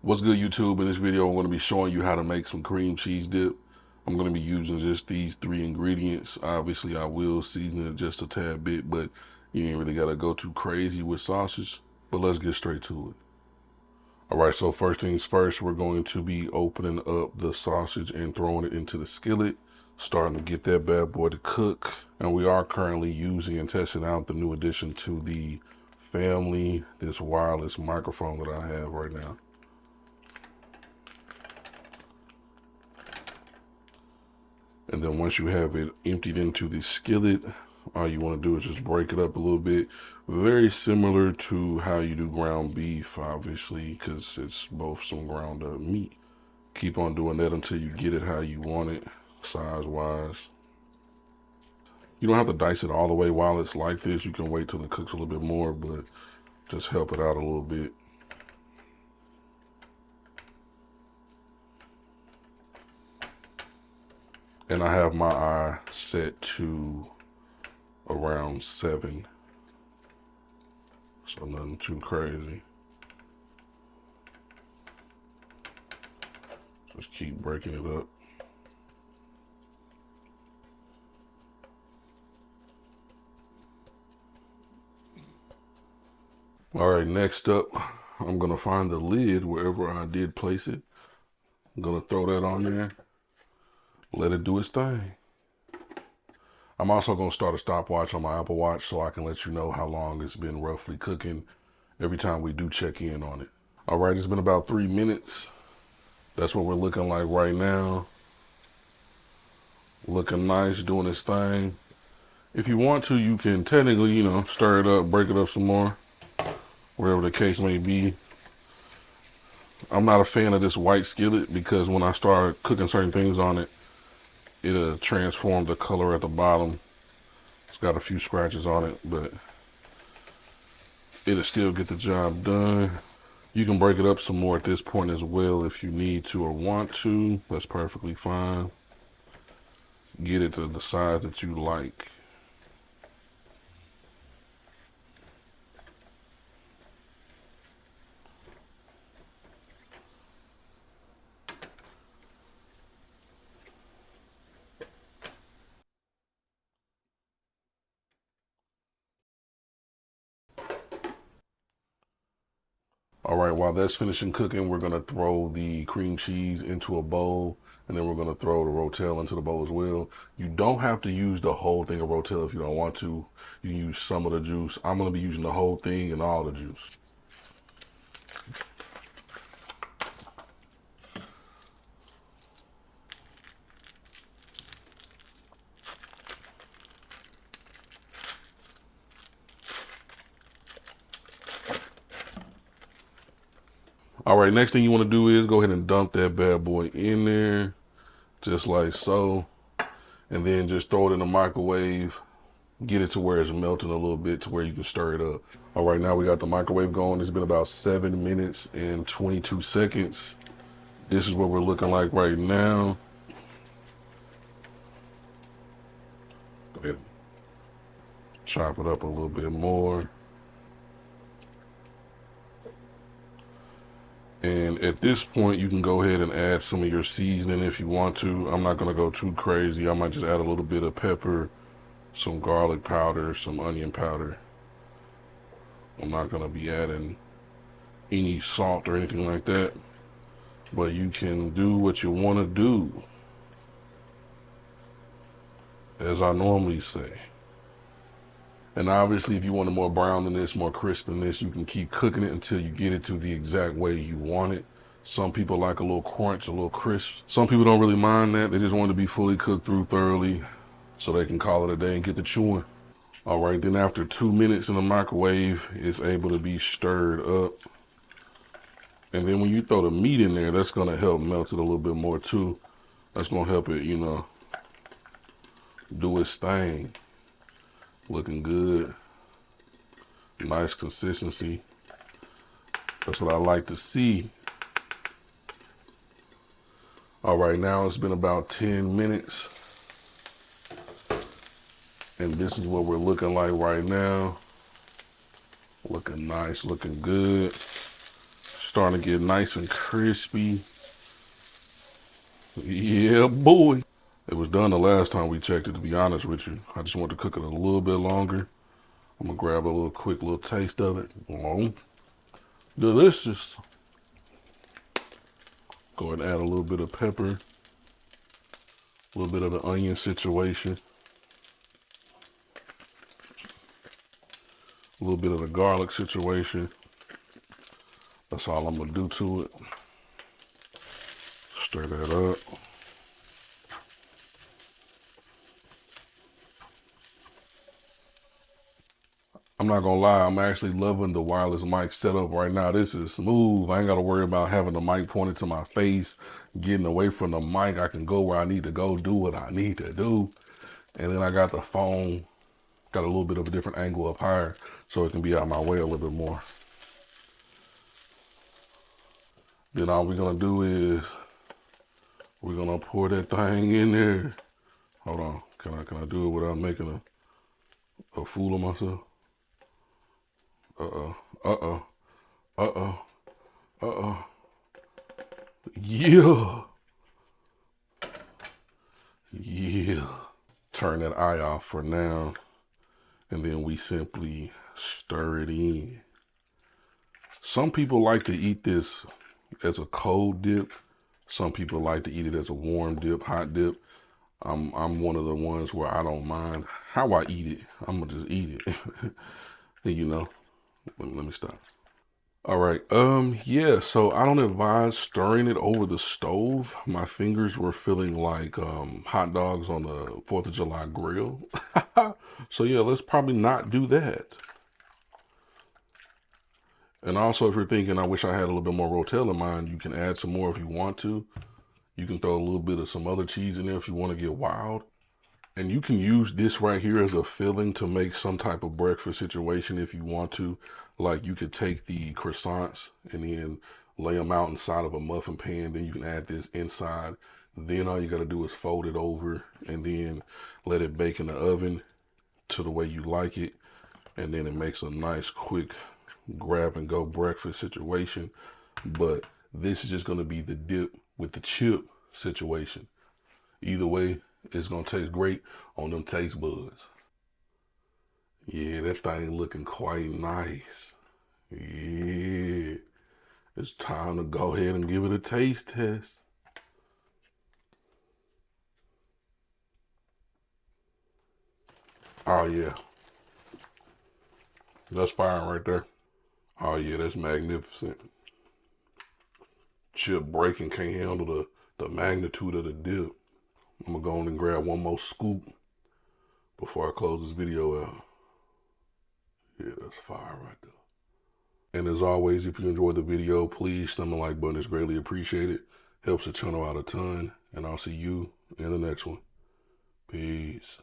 What's good, YouTube? In this video, I'm going to be showing you how to make some cream cheese dip. I'm going to be using just these three ingredients. Obviously, I will season it just a tad bit, but you ain't really got to go too crazy with sausage. But let's get straight to it. All right, so first things first, we're going to be opening up the sausage and throwing it into the skillet, starting to get that bad boy to cook. And we are currently using and testing out the new addition to the family, this wireless microphone that I have right now. And then once you have it emptied into the skillet, all you want to do is just break it up a little bit. Very similar to how you do ground beef, obviously, because it's both some ground up meat. Keep on doing that until you get it how you want it, size-wise. You don't have to dice it all the way while it's like this. You can wait till it cooks a little bit more, but just help it out a little bit. And I have my eye set to around 7. So nothing too crazy. Just keep breaking it up. All right, next up, I'm gonna find the lid wherever I did place it. I'm gonna throw that on there, let it do its thing. I'm also gonna start a stopwatch on my Apple Watch so I can let you know how long it's been roughly cooking every time we do check in on it. All right, it's been about 3 minutes. That's what we're looking like right now. Looking nice, doing its thing. If you want to, you can technically, stir it up, break it up some more, whatever the case may be. I'm not a fan of this white skillet because when I start cooking certain things on it, it'll transform the color at the bottom. It's got a few scratches on it, but it'll still get the job done. You can break it up some more at this point as well if you need to or want to. That's perfectly fine. Get it to the size that you like. All right, while that's finishing cooking, we're gonna throw the cream cheese into a bowl, and then we're gonna throw the Rotel into the bowl as well. You don't have to use the whole thing of Rotel if you don't want to. You can use some of the juice. I'm gonna be using the whole thing and all the juice. All right, next thing you want to do is go ahead and dump that bad boy in there, just like so. And then just throw it in the microwave. Get it to where it's melting a little bit to where you can stir it up. All right, now we got the microwave going. It's been about 7 minutes and 22 seconds. This is what we're looking like right now. Go ahead. Chop it up a little bit more. And at this point, you can go ahead and add some of your seasoning if you want to. I'm not gonna go too crazy. I might just add a little bit of pepper, some garlic powder, some onion powder. I'm not gonna be adding any salt or anything like that, but you can do what you wanna do, as I normally say. And obviously, if you want it more brown than this, more crisp than this, you can keep cooking it until you get it to the exact way you want it. Some people like a little crunch, a little crisp. Some people don't really mind that. They just want it to be fully cooked through thoroughly so they can call it a day and get to chewing. All right, then after 2 minutes in the microwave, it's able to be stirred up. And then when you throw the meat in there, that's gonna help melt it a little bit more too. That's gonna help it, do its thing. Looking good. Nice consistency. That's what I like to see. All right, now it's been about 10 minutes. And this is what we're looking like right now. Looking nice, looking good. starting to get nice and crispy. Yeah, boy. It was done the last time we checked it, to be honest with you. I just want to cook it a little bit longer. I'm gonna grab a little quick little taste of it. Oh, delicious. Go ahead and add a little bit of pepper, a little bit of the onion situation, a little bit of the garlic situation. That's all I'm gonna do to it. Stir that up. I'm not gonna lie, I'm actually loving the wireless mic setup right now. This is smooth. I ain't gotta worry about having the mic pointed to my face, getting away from the mic. I can go where I need to go, do what I need to do. And then I got the phone, got a little bit of a different angle up higher so it can be out my way a little bit more. Then all we're gonna do is we're gonna pour that thing in there. Hold on, can I do it without making a fool of myself? Uh-oh, uh-oh, uh-oh, uh-oh. Yeah. Yeah. Turn that eye off for now. And then we simply stir it in. Some people like to eat this as a cold dip. Some people like to eat it as a warm dip, hot dip. I'm one of the ones where I don't mind how I eat it. I'm gonna just eat it. And you know, let me stop. All right, yeah, so I don't advise stirring it over the stove. My fingers were feeling like hot dogs on the 4th of July grill. So yeah, let's probably not do that. And also, if you're thinking, I wish I had a little bit more Rotel in mine, you can add some more if you want to. You can throw a little bit of some other cheese in there if you want to get wild. And you can use this right here as a filling to make some type of breakfast situation if you want to. Like you could take the croissants and then lay them out inside of a muffin pan. Then you can add this inside. Then all you got to do is fold it over and then let it bake in the oven to the way you like it. And then it makes a nice quick grab and go breakfast situation. But this is just going to be the dip with the chip situation. Either way, it's gonna taste great on them taste buds. Yeah, that thing looking quite nice. Yeah, it's time to go ahead and give it a taste test. Oh yeah, that's fire right there. Oh yeah, that's magnificent. Chip breaking can't handle the magnitude of the dip. I'm gonna go on and grab one more scoop before I close this video out. Yeah, that's fire right there. And as always, if you enjoyed the video, please slam the like button. It's greatly appreciated. Helps the channel out a ton. And I'll see you in the next one. Peace.